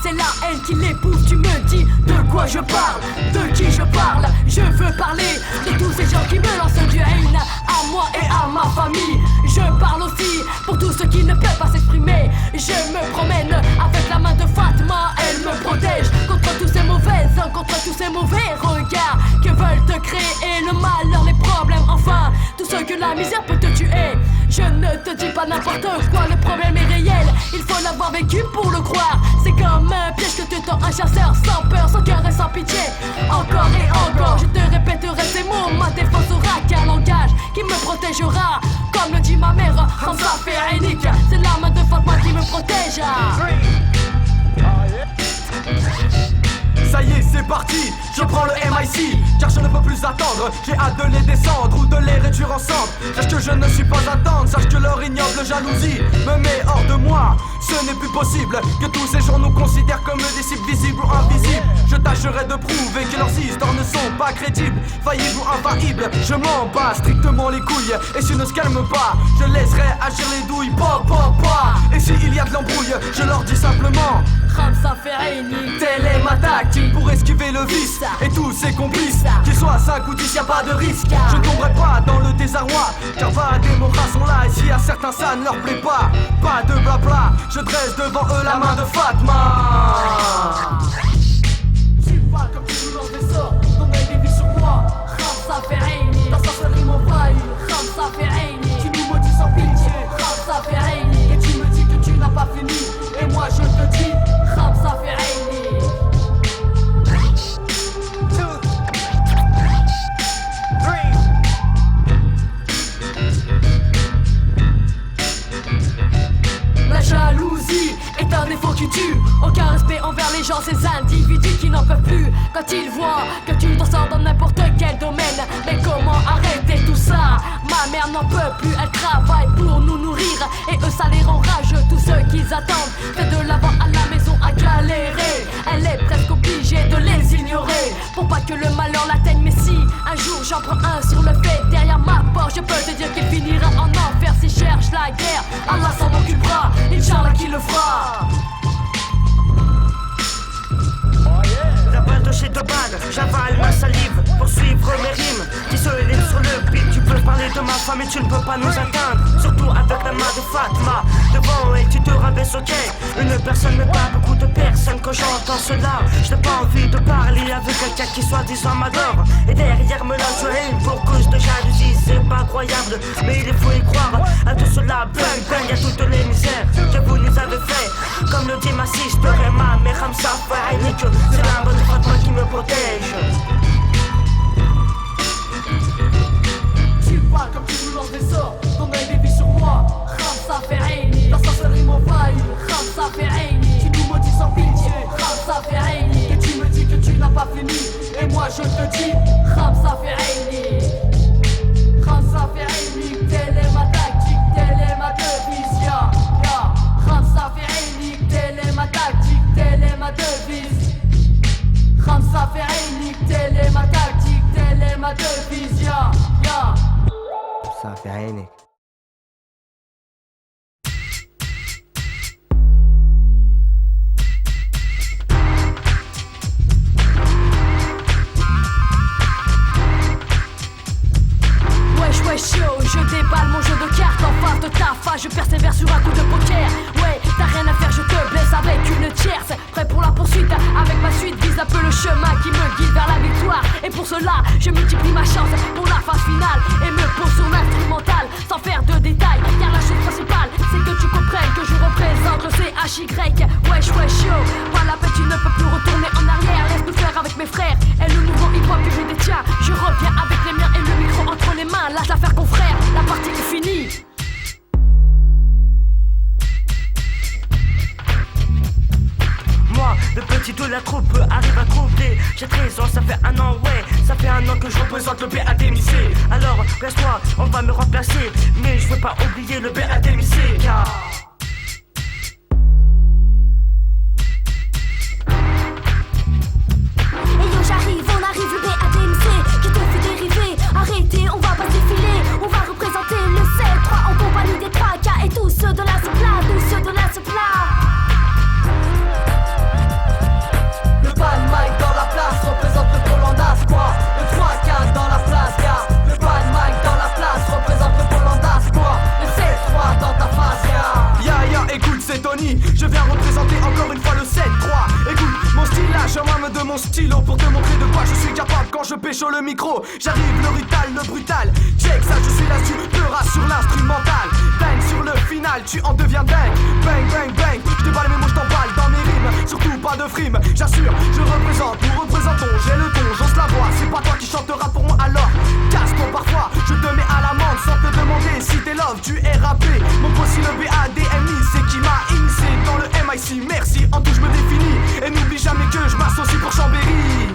C'est la haine qui l'épouse, tu me dis de quoi je parle, de qui je parle. Je veux parler de tous ces gens qui me lancent du haine à moi et à ma famille. Je parle aussi pour tous ceux qui ne peuvent pas s'exprimer. Je me promène avec la main de Fatma, elle me protège contre tous ces mauvaises, contre tous ces mauvais regards que veulent te créer le malheur, les problèmes, enfin tout ce que la misère peut te tuer. Je ne te dis pas n'importe quoi, le problème est réel, il faut l'avoir vécu pour le croire. C'est comme un piège que te tend un chasseur, sans peur, sans cœur et sans pitié. Encore et encore, je te répéterai ces mots, ma défense aura qu'un langage qui me protégera. Comme le dit ma mère, Hamza Férénique, c'est la main de Fatma qui me protège. Ça y est, c'est parti, je prends le MIC, car je ne peux plus attendre. J'ai hâte de les descendre ou de les réduire ensemble. Sache que je ne suis pas à attendre, sache que leur ignoble jalousie me met hors de moi. Ce n'est plus possible que tous ces gens nous considèrent comme des cibles visibles ou invisibles. Je tâcherai de prouver que leurs histoires ne sont pas crédibles, faillibles ou infaillibles. Je m'en bats strictement les couilles, et s'ils ne se calment pas, je laisserai agir les douilles. Pop, pop, pop. Et s'il y a de l'embrouille, je leur dis simplement Hamza Férénique, telle est ma tactique pour esquiver le vice et tous ses complices. Qu'ils soient 5 ou 10, y'a pas de risque. Je ne tomberai pas dans le désarroi, car des moras sont là. Et si à certains ça ne leur plaît pas, pas de blabla, je dresse devant eux la main de Fatma. Tu vois comme tu nous lances des sorts, ton œil dévie sur moi. Hamza Férénique, ta sorcellerie m'envahit. Hamza Férénique, tu nous maudis sans pitié. Hamza Férénique, et tu me dis que tu n'as pas fini. Et moi je te dis, Hamza Férénique. La jalousie est un défaut qui tue. Aucun respect envers les gens, ces individus qui n'en peuvent plus. Quand ils voient que tu t'en sors dans n'importe quel domaine. Mais comment arrêter tout ça? Ma mère n'en peut plus, elle travaille pour nous nourrir. Et eux ça les rend rageux, tous ceux qu'ils attendent. Fait de l'avant à la maison à galérer. Elle est presque obligée de les ignorer, pour pas que le malheur l'atteigne. Mais si un jour j'en prends un sur le fait derrière ma porte, je peux te dire qu'il finira en enfer s'il cherche la guerre. Allah s'en occupera, Inch'Allah qui le fera. La balle de chez 2 balles, j'avale ma salive pour suivre mes rimes qui se élèvent sur le beat. Tu peux parler de ma femme et tu ne peux pas nous atteindre, surtout avec la main de Fatma devant et tu te rabaisses, ok. Une personne mais pas beaucoup de personnes. Quand j'entends cela, je n'ai pas envie de parler avec quelqu'un qui soi-disant m'adore et derrière me lance sur haine pour cause de jalousie. C'est pas croyable mais il faut y croire. À tout cela, bang bang, à toutes les misères que vous nous avez fait. Comme le dit ma sister et ma mère Hamza Férénique, c'est la bonne Fatma qui me protège. Tu parles comme tu nous lances des sorts, ton œil dévie sur moi. Hamza Férénique, ta sorcellerie m'envahit. Hamza Férénique, tu nous maudis sans pitié. Hamza Férénique, et tu me dis que tu n'as pas fini. Et moi je te dis, Hamza Férénique. Hamza Férénique, telle est ma tactique, telle est ma devise, ya, ya. Hamza Férénique, telle est ma tactique, telle est ma devise. Hamza Férénique, telle est ma tactique, telle est ma devise, ya, ya. Hamza Férénique. Wesh yo, je déballe mon jeu de cartes en face de ta face. Je persévère sur un coup de poker. Ouais, t'as rien à faire, je te blesse avec une tierce. Prêt pour la poursuite, avec ma suite vise un peu le chemin qui me guide vers la victoire. Et pour cela, je multiplie ma chance pour la phase finale et me pose sur l'instrumental sans faire de détails. Car la chose principale, c'est que tu comprennes que je représente le CHY. Wesh yo, pas la peine, tu ne peux plus retourner en arrière. Laisse-nous faire avec mes frères et le mouvement hip-hop que je détiens. Je reviens avec les miens et le micro entre les mains. Lâche l'affaire confrère, la partie est finie. Moi, le petit de la troupe arrive à troubler. J'ai 13 ans, ça fait 1 an, ouais. Ça fait 1 an que je représente le BADMIC. Alors, reste-toi, on va me remplacer. Mais je veux pas oublier le BADMIC, car... Et yo j'arrive, on arrive, le BADMC qui te fait dériver. Arrêtez, on va pas défiler. On va représenter le C3 en compagnie des 3K et tous ceux de la Sopla, tous ceux de la Sopla. Le bad mic dans la place représente le Polandas quoi. Le 3K dans la place, gars. Le bad mic dans la place représente le Polandas quoi. Le C3 dans ta face. écoute c'est Tony. Je viens représenter encore une fois le 7-3. Écoute, mon stylage, je m'arme de mon stylo pour te montrer de quoi je suis capable quand je pécho le micro. J'arrive le brutal, check ça, je suis là, tu pleuras sur l'instrumental. Dingue sur le final, tu en deviens dingue. Bang, bang, bang, je déballe mes mots, je t'emballe dans mes rimes. Surtout pas de frime, j'assure, je représente, nous représentons. J'ai le ton, j'ose la voix, c'est pas toi qui chanteras pour moi alors casse-toi parfois, je te mets à l'amende sans te demander si t'es love, tu es rappé. Mon voici le BADMI, c'est qui m'a initié dans le MIC. Merci, en tout je me définis. Et n'oublie jamais que je m'associe pour Chambéry.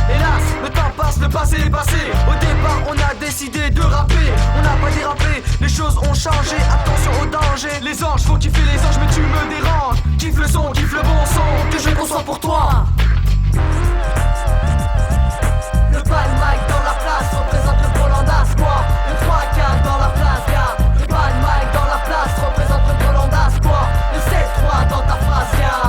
Hélas, le temps passe, le passé est passé. Au départ, on a décidé de rapper. On n'a pas dérapé, les choses ont changé. Attention au danger. Les anges, faut kiffer les anges, mais tu me déranges. Kiffe le son, kiffe le bon son que je conçois pour toi. Le Bad Mike dans la place représente le Bolanda Squad. Le 3-4 dans la place, gars. Le Bad Mike dans la place représente le Bolanda Squad. Le 7-3 dans ta phrase, gars.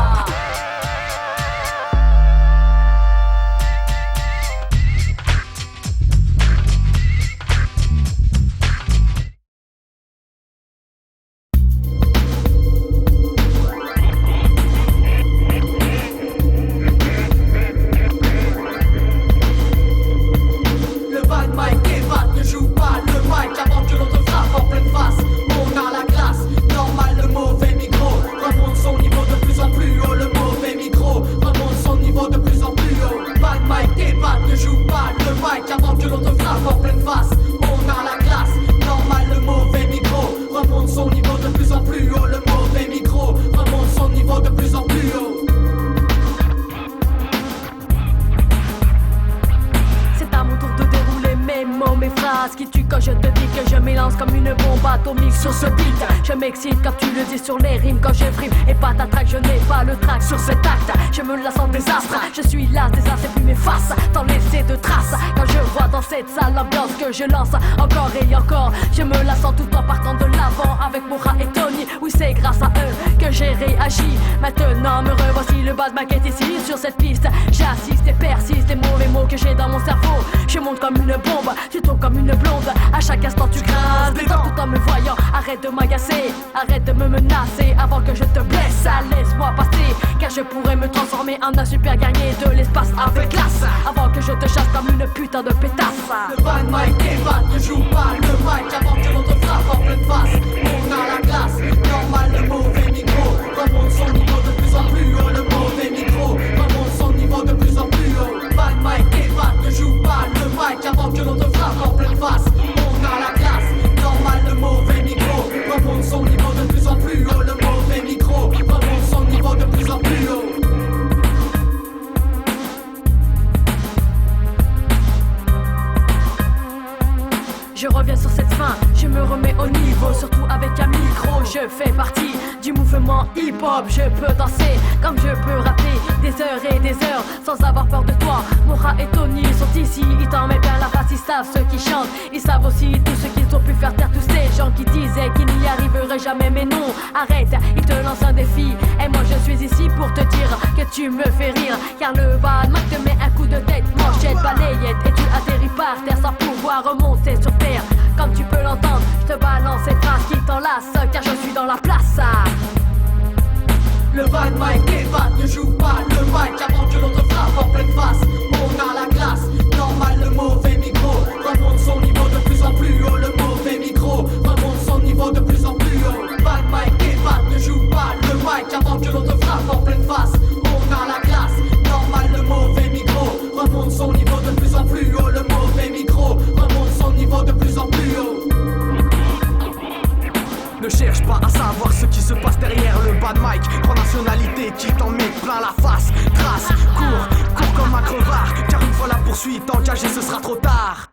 Quand tu le dis sur les rimes, quand je frime et pas ta track, je n'ai pas le track sur cet acte. Je me la sens désastre, je suis là, des as et puis mes faces, t'en laisser de traces. Quand je vois dans cette salle l'ambiance que je lance, encore et encore, je me la sens tout en partant de l'avant avec Moura et Tony. Oui, c'est grâce à eux que j'ai réagi. Maintenant me revoici, le Bad Mike est ici sur cette piste. J'assiste et persiste les mauvais mots que j'ai dans mon cerveau. Je monte comme une bombe, tu tombes comme une blonde. À chaque instant tu grinces des dents tout en me voyant. Arrête de m'agacer, arrête de me menacer avant que je te blesse. Laisse-moi passer, car je pourrais me transformer en un super guerrier de l'espace avec classe. Avant que je te chasse comme une putain de pétasse. Le Bad Mike est bad, ne joue pas le mic avant que l'on te frappe en pleine face. On a la classe, normal le mauvais micro remonte son niveau de plus en plus haut. Le mauvais micro remonte son niveau de plus en plus haut. Bad Mike est bad, ne joue pas le mic avant que l'on te frappe en pleine face. On a la classe, normal le mauvais micro remonte son niveau de plus en plus haut. Le mauvais micro remonte son niveau de plus en plus haut. Je reviens sur cette fin, je me remets au niveau, surtout avec un micro. Je fais partie du mouvement hip-hop, je peux danser comme je peux rapper des heures et des heures sans avoir peur de toi. Moura et Tony sont ici, ils t'en mettent bien la face, ils savent ce qui chantent. Ils savent aussi tout ce qu'ils ont pu faire taire tous ces gens qui disaient qu'ils n'y arriveraient jamais. Mais non, arrête, ils te lancent un défi. Et moi je suis ici pour te dire que tu me fais rire. Car le Bad Mike te met un coup de tête, manchette, balayette, et tu atterris par terre sans pouvoir remonter sur terre. Comme tu peux l'entendre, je te balance ces phrases qui t'enlacent, car je suis dans la place. Le Bad Mike est bad, ne joue pas le mic avant que l'on te frappe en pleine face. On a la classe, normal le mauvais micro remonte son niveau de plus en plus haut. Le mauvais micro remonte son niveau de plus en plus haut. Bad Mike est bad, ne joue pas le mic avant que l'on te frappe en pleine face. On a la classe, normal le mauvais micro remonte son niveau de plus en plus haut. Le mauvais micro remonte son niveau de plus en plus haut. Ne cherche pas à savoir ce qui se passe derrière le Bad Mike. Trois nationalités qui t'en mettent plein la face. Trace, cours comme un crevard. Car une fois la poursuite engagée, ce sera trop tard.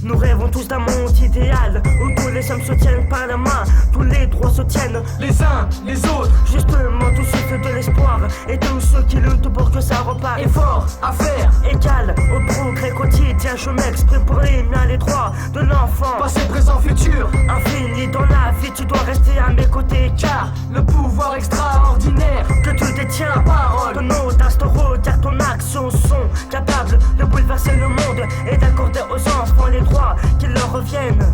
Nous rêvons tous d'un monde idéal où tous les hommes se tiennent par la main, tous les droits se tiennent les uns les autres. Justement tous ceux de l'espoir et tous ceux qui luttent pour que ça repart. Effort à faire égal au progrès quotidien. Je m'exprime pour les miens, les droits de l'enfant. Passé, présent, futur, infini dans la vie. Tu dois rester à mes côtés car le pouvoir extraordinaire que tu détiens par actions sont capables de bouleverser le monde et d'accorder aux enfants les droits qui leur reviennent.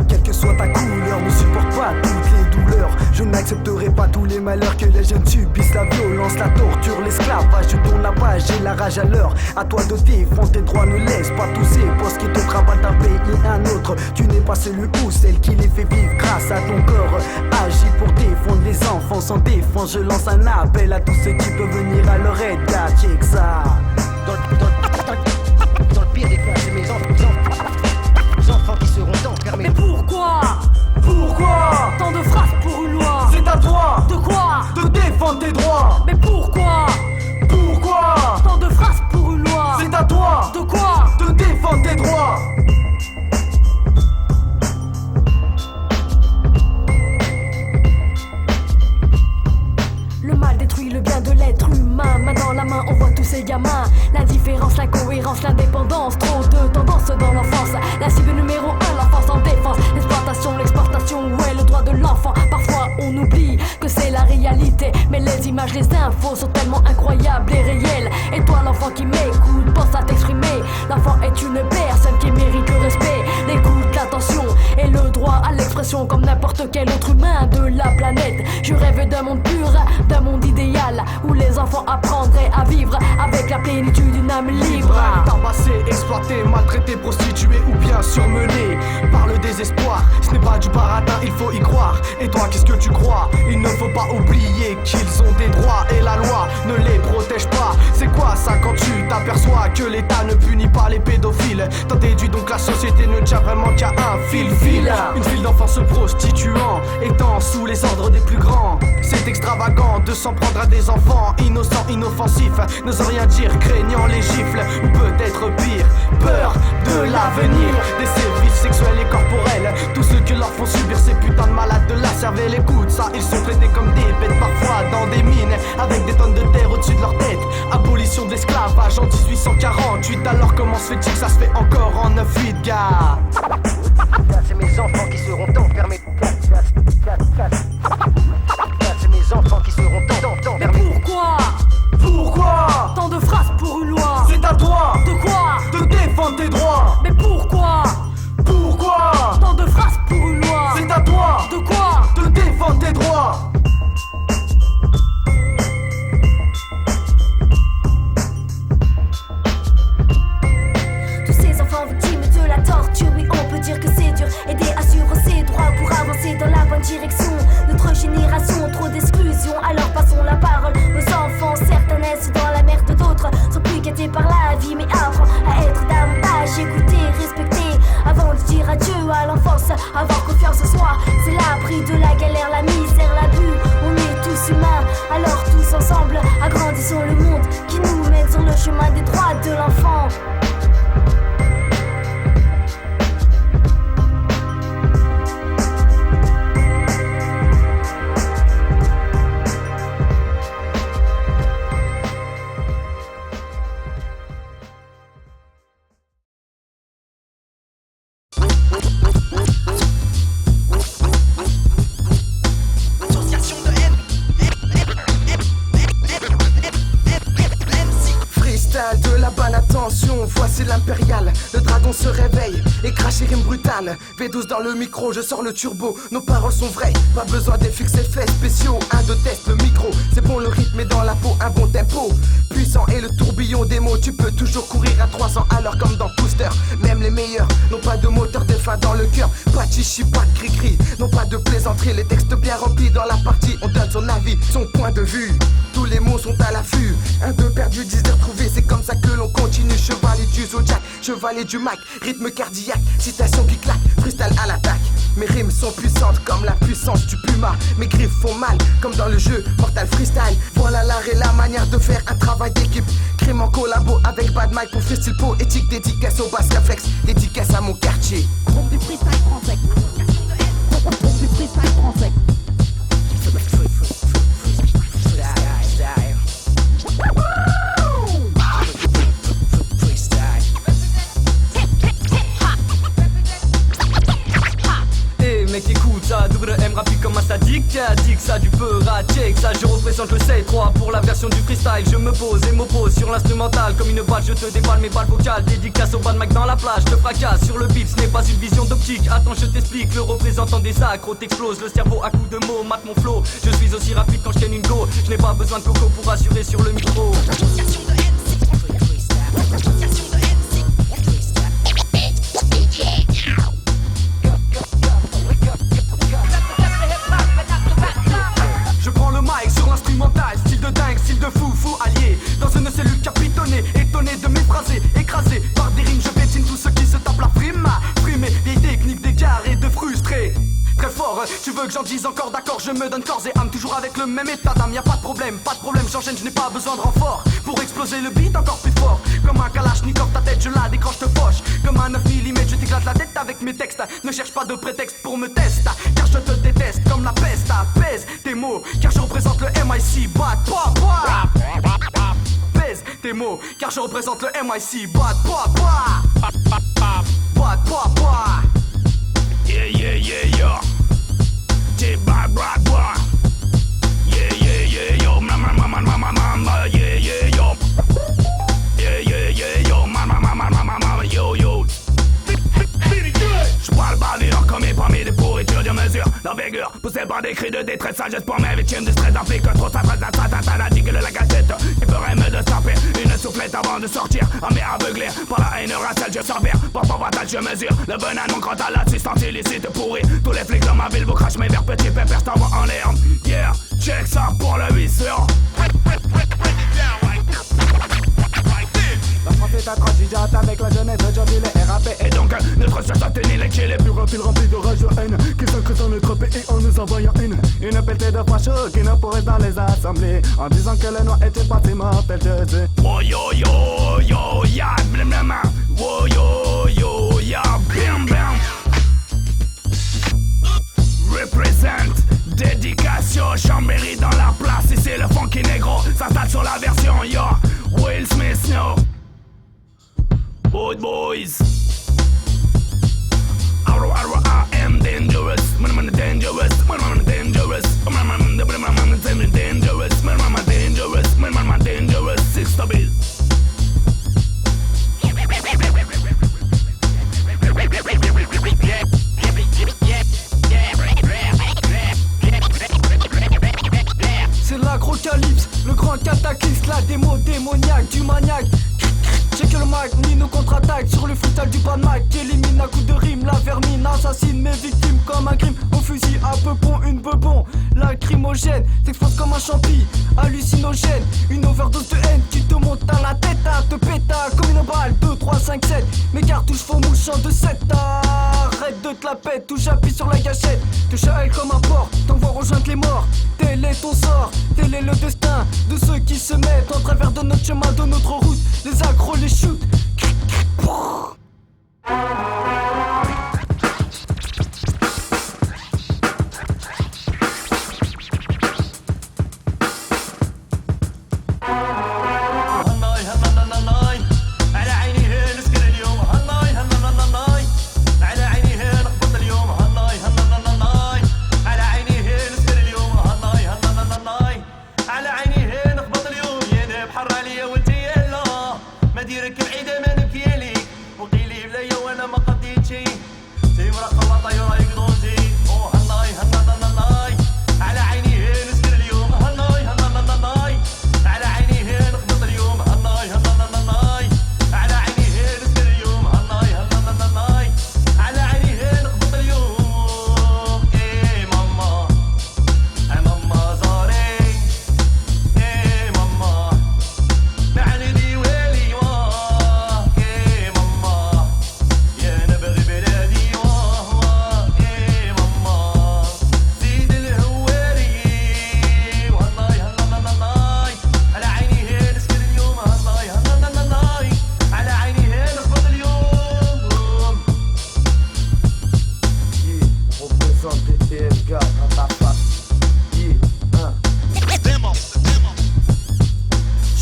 Quelle que soit ta couleur, ne supporte pas toutes les douleurs. Je n'accepterai pas tous les malheurs que les jeunes subissent. La violence, la torture, l'esclavage. Je tourne la page, j'ai la rage à l'heure. À toi de défendre tes droits, ne laisse pas tous ces postes qui te travaillent d'un pays à un autre. Tu n'es pas celui ou celle qui les fait vivre grâce à ton corps. Agis pour défendre les enfants sans défense. Je lance un appel à tous ceux qui peuvent venir à leur aide. Car check ça. Dans le pire des cas, c'est mes enfants qui seront enfermés. Mais pourquoi tant de phrases pour une loi? C'est à toi De quoi? de défendre tes droits. Mais pourquoi tant de phrases pour une loi? C'est à toi De quoi? de défendre tes droits. Le mal détruit le bien de l'être humain. Main dans la main, on voit tous ces gamins. L'indifférence, l'incohérence, l'indépendance. Trop de tendances dans l'enfance. La cible numéro 1, l'enfance en défense. L'exploitation, l'exportation, où est le droit de l'enfant? Parfois on oublie que c'est la réalité. Mais les images, les infos sont tellement incroyables et réelles. Et toi l'enfant qui m'écoute, pense à t'exprimer. L'enfant est une personne qui mérite le respect, l'écoute, l'attention et le droit à l'expression comme n'importe quel autre humain de la planète. Je rêve d'un monde pur, d'un monde idéal où les enfants apprendraient à vivre avec la plénitude d'une âme libre. Tabassé, exploité, maltraité, prostitué ou bien surmené par le désespoir. Ce n'est pas du baratin, il faut y croire. Et toi, qu'est-ce que tu crois? Il ne faut pas oublier qu'ils ont des droits et la loi ne les protège pas. C'est quoi ça quand tu t'aperçois que l'État ne punit pas les pédophiles? T'en déduis donc la société ne tient vraiment qu'à un fil. Une file d'enfants se prostituant, étant sous les ordres des plus grands. C'est extravagant de s'en prendre à des enfants innocents, inoffensifs, n'osant rien dire, craignant les gifles ou peut-être pire, peur de l'avenir. Des sévices sexuels et corporels, tout ce que leur font subir ces putains de malades de la cervelle. Écoute ça, ils sont traités comme des bêtes parfois dans des mines avec des tonnes de terre au-dessus de leur tête. Abolition de l'esclavage en 1848. Alors comment se fait-il que ça se fait encore en 9-8, gars? C'est mes enfants qui seront enfermés. C'est mes enfants qui seront enfermés. Mais pourquoi tant de phrases pour une loi? C'est à toi De quoi? de défendre tes droits. Mais pourquoi tant de phrases pour une loi? C'est à toi De quoi? de défendre tes droits. Tous ces enfants victimes de la torture, oui on peut dire que c'est dur. Aider à suivre ses droits pour avancer dans la bonne direction. Notre génération, trop d'exclusion, alors passons la parole aux enfants. Certains naissent dans la merde, d'autres sont plus guettés par la vie. Mais apprends à être davantage écouter, respecter avant de dire adieu à l'enfance. Avoir confiance en soi, c'est la prix de la galère, la misère, l'abus. On est tous humains, alors tous ensemble agrandissons le monde qui nous mène sur le chemin des droits de l'enfant. De la bonne attention, voici l'impérial. Le dragon se réveille et crache les rimes brutales. V12 dans le micro, je sors le turbo. Nos paroles sont vraies, pas besoin d'effets effets spéciaux. Un de test, le micro, c'est bon, le rythme est dans la peau, un bon tempo. Puissant et le tourbillon des mots, tu peux toujours courir à 300 à l'heure comme dans Booster. Même les meilleurs n'ont pas de moteur de fin dans le cœur. Pas de chichi, pas de cri-cri, non pas de plaisanterie. Les textes bien remplis dans la partie, on donne son avis, son point de vue. Tous les mots sont à l'affût, un deux perdu, 10 heures trouvées, c'est comme ça que l'on continue. Chevalier du Zodiac, chevalier du Mac, rythme cardiaque, citation qui claque, freestyle à l'attaque. Mes rimes sont puissantes comme la puissance du Puma. Mes griffes font mal comme dans le jeu Mortal Freestyle. Voilà l'art et la manière de faire un travail d'équipe. Crime en collabo avec Bad Mike pour freestyle poétique. Dédicace au bass réflexe, dédicace à mon quartier. Groupe du freestyle français. Groupe du freestyle français. Mec écoute ça, double M rapide comme un sadique. Dit que ça du peu raté, que ça je représente le C3 pour la la version du freestyle. Je me pose et m'oppose sur l'instrumental. Comme une balle je te déballe mes balles vocales. Dédicace au bad Mac dans la plage, je te fracasse sur le beat. Ce n'est pas une vision d'optique, attends je t'explique. Le représentant des accros t'explose le cerveau à coups de mots. Mate mon flow, je suis aussi rapide quand je tiens une go. Je n'ai pas besoin de coco pour assurer sur le micro. Je prends le mic sur l'instrumental, style de dingue, style de fou, fou allié. Dans une cellule capitonnée, étonné de m'écraser, écrasé par des rimes, je pétine tous ceux qui se tapent la frime. Frimer des techniques d'écart et de frustrés. Très fort, tu veux que j'en dise encore, d'accord, je me donne corps et âme, toujours avec le même état d'âme, y'a pas de problème, j'enchaîne, je n'ai pas besoin de renfort pour exploser le beat encore plus fort. Comme un kalachnikov, ta tête je la décroche, te poche. Comme un 9 mm, je t'éclate la tête avec mes textes. Ne cherche pas de prétexte pour me tester, car je te déteste comme la peste. Pèse tes mots, car je représente le MIC. Bad boy, pèse tes mots, car je représente le MIC. Bad boy, bad boy. Yeah, yeah, yeah, yo. Bad boy. Yeah, yeah, yeah, yo. Mama, mama, mama, mama. Yeah, yeah, yo. Yeah, yeah, yeah, yo. Mama, mama, mama, mama. Yo, yo. J'parle bandeur comme mes pommiers de pourriture de mesure. L'envergure poussée par des cris de détresse. Sagesse pour mes victimes de stress implique trop sa phrase la digue de la gâchette. Il ferait mieux de stopper une soufflette avant de sortir. En m'est aveuglé par la haine raciale, je s'en pour fatal, je mesure le venin de mon quant à l'assistance illicite pourri. Tous les flics dans ma ville vous crachent mes verres petits pépères, t'envoie en l'air. Yeah, check ça pour le 8 heures. La France est intransigeante avec la jeunesse, aujourd'hui les RAP. Et donc, notre chef a tenu les clés, les bureaux fils remplis de rage de haine qui s'incrustent dans notre pays en nous envoyant une pelletée de fachos qui ne pourrait dans les assemblées en disant que le noir était parti mortel, je sais. Oh yo yo yo, ya blam blam. Oh yo yo, ya blam blam. Represent, dédication, Chambéry dans la place, ici le funky négro s'installe sur la version, yo. Will Smith, no. Boy boys, I am dangerous, man dangerous, man dangerous, man dangerous, man dangerous, man dangerous, 6 stubbies. C'est l'agrocalypse, le grand cataclysme, la démo démoniaque du maniaque. Check le mic, Nino contre-attaque sur le freestyle du bad Mac qui élimine à coup de rime, la vermine assassine mes victimes comme un crime. Au fusil à peupon, une bebon, lacrymogène t'explose comme un champi, hallucinogène. Une overdose de haine qui te monte à la tête, te péta comme une balle, 2, 3, 5, 7. Mes cartouches font mouchant de 7, arrête de te la pète, touche appuie sur la gâchette. Touche à elle comme un porc, t'envoie rejoindre les morts. Tel est ton sort, tel est le destin de ceux qui se mettent en travers de notre chemin, de notre route. Les accros les shoot.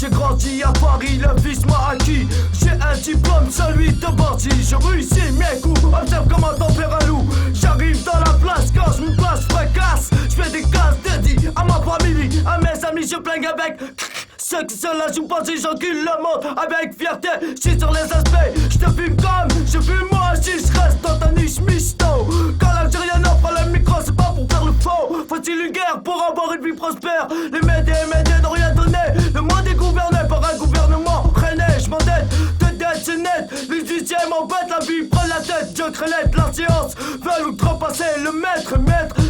J'ai grandi à Paris, le vice m'a acquis. J'ai un diplôme, celui de bandit. Je réussis mes coups, observe comment t'en faire un loup. J'arrive dans la place, quand je me place, je fracasse. Je fais des casses dédiées à ma famille, à mes amis, je plains avec ceux qui sont là, je pense que j'encule le monde avec fierté. J'suis sur les aspects, j'te fume comme je fume moi, si j'reste dans ta niche misto. Quand l'Algérien offre le micro, c'est pas pour faire le faux. Faut-il une guerre pour avoir une vie prospère? Les médias n'ont rien donné. Le monde est gouverné par un gouvernement rené. J'm'endette, de dette c'est net. Les huitièmes m'embêtent, la vie prend la tête. Je crélette, la science veulent outrepasser le maître.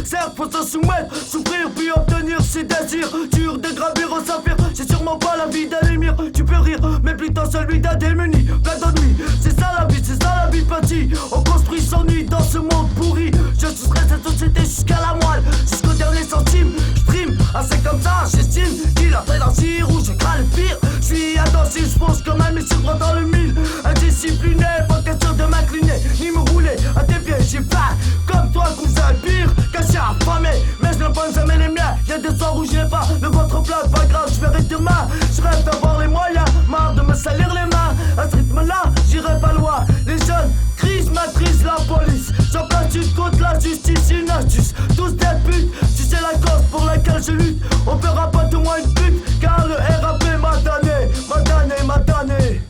Certes faut se soumettre, souffrir puis obtenir ses désirs. Dur de gravir au saphir, c'est sûrement pas la vie d'un émir. Tu peux rire, mais plutôt celui d'un démuni. Plein d'ennuis, c'est ça la vie petit. On construit son nid dans ce monde pourri. Je soustrais cette société jusqu'à la moelle, jusqu'au dernier centime. J'stream, assez comme ça, j'estime qu'il a fait d'un cire où je crains le pire. J'suis intensif, j'fonce comme un missile droit dans le mille. Indiscipliné, pas question de m'incliner, ni me rouler à tes pieds. J'ai faim, comme toi, cousin pire, caché affamé. Mais je ne pense jamais les miens. Y'a des soirs où j'ai pas le ventre plat, pas grave, j'verrai demain. J'rêve d'avoir les moyens, marre de me salir les mains. À ce rythme-là, j'irai pas loin. Les jeunes crise matrice la police. J'en place une contre la justice, une astuce. Tous des putes, si c'est la cause pour laquelle je lutte, on fera pas de moi une pute. Car le RAP m'a damné, m'a damné, m'a damné.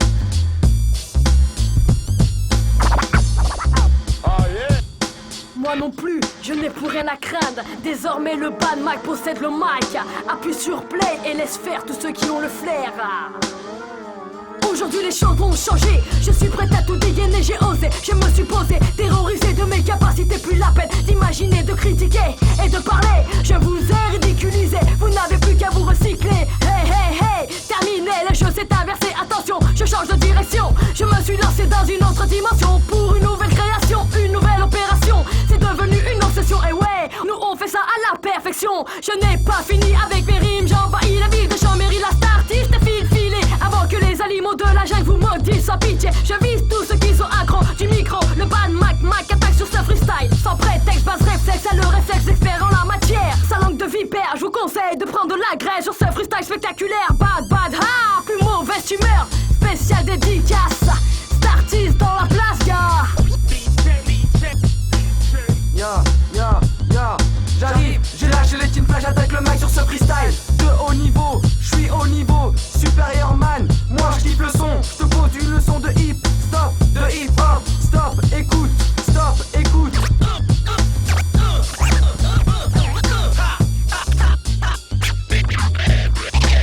Moi non plus, je n'ai plus rien à craindre. Désormais le bad mic possède le mic. Appuie sur play et laisse faire tous ceux qui ont le flair. Aujourd'hui les choses vont changer. Je suis prête à tout dégainer, j'ai osé. Je me suis posé, terrorisé de mes capacités. Plus la peine d'imaginer, de critiquer et de parler. Je vous ai ridiculisé, vous n'avez plus qu'à vous recycler. Hey hey hey, terminé, le jeu s'est inversé. Attention, je change de direction. Je me suis lancé dans une autre dimension. Pour une nouvelle création, une nouvelle opération. C'est devenu une obsession, et ouais, nous on fait ça à la perfection. Je n'ai pas fini avec mes rimes, j'envahis la ville de Chambéry. La star artiste filé avant que les animaux de la jungle vous maudissent sans pitié. Je vise tous ceux qui sont accros du micro. Le bad mic attaque sur ce freestyle. Sans prétexte, base réflexe, c'est le réflexe expert en la matière. Sa langue de vipère, je vous conseille de prendre de la graisse sur ce freestyle spectaculaire. Bad, ha, plus mauvaise humeur. Spécial dédicace, Startiste dans la place, gars. J'arrive, j'ai lâché les team flash, j'attaque le mic sur ce freestyle. De haut niveau, j'suis au niveau supérieur man. Moi j'kiffe le son, j'te pose une leçon de hip stop, de hip hop, stop, écoute,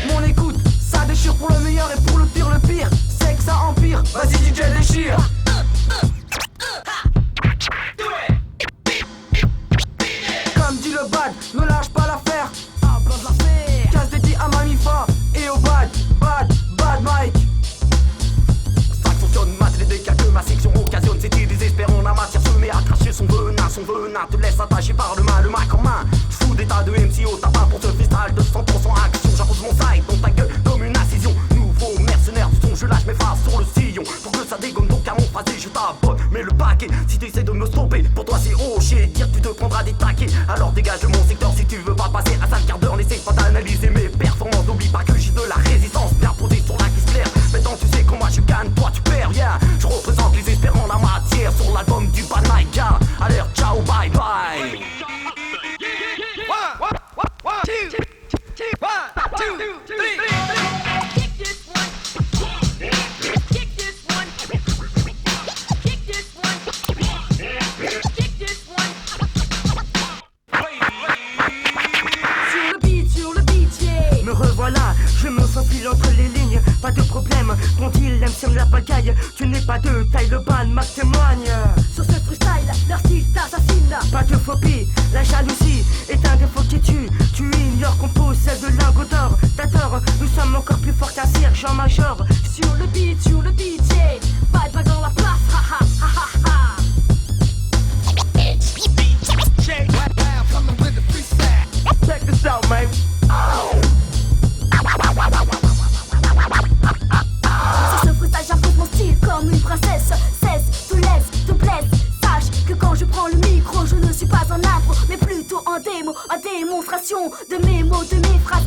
Mon écoute, ça déchire pour le meilleur et pour le pire, c'est que ça empire. Vas-y DJ déchire. Comme dit le bad, ne lâche pas l'affaire. Casse dédié à Mamifa et au bad Mike. Ça fonctionne, mat les dégâts que ma section occasionne. C'était désespérant, la matière se met à cracher son venin te laisse attaché par le mic en main. J'fous des tas de MCO, t'as pas pour ce freestyle de 100% action. J'arrose mon side dans ta gueule comme une incision. Nouveau mercenaire du son, je lâche mes phrases sur le sillon. Pour que ça dégomme donc à mon phrasé, je t'abonne. Mais le paquet, si t'essaies de me stopper, pour toi c'est oh shit. Dire tu te prendras des taquets. Alors dégage de mon secteur si tu veux pas passer un sale quart d'heure. N'essaye pas d'analyser mes performances. N'oublie pas que j'ai de la résistance bien posée sur la cuisse claire. Maintenant tu sais comment je gagne, toi tu perds rien. Je représente les espérants la matière sur l'album du Bad Mic Gars. Allez, ciao, bye bye. One, two, three. Kick this one. Kick this one. Kick this one. Kick this one. Sur le beat, yeah. Me revoilà, je me faufile entre les lignes. Pas de problème, ton deal aime sur la pagaille. Tu n'es pas de taille, le bad Mac témoigne. Sur ce freestyle, leur style t'assassine. Pas de phobie, la jalousie est un défaut qui tue. Tu ignores qu'on possède de lingots d'or. T'as tort, nous sommes encore plus forts qu'un sergent major. Sur le beat, yeah. Bad dans la place, ha ha ha ha ha. Check this out, man. Sur ce freestyle, j'impose mon style comme une princesse. Cesse, te laisse, te blesse. Sache que quand je prends le micro, je ne suis pas en impro, mais plutôt en démo, en démonstration de mes mots, de mes phrases.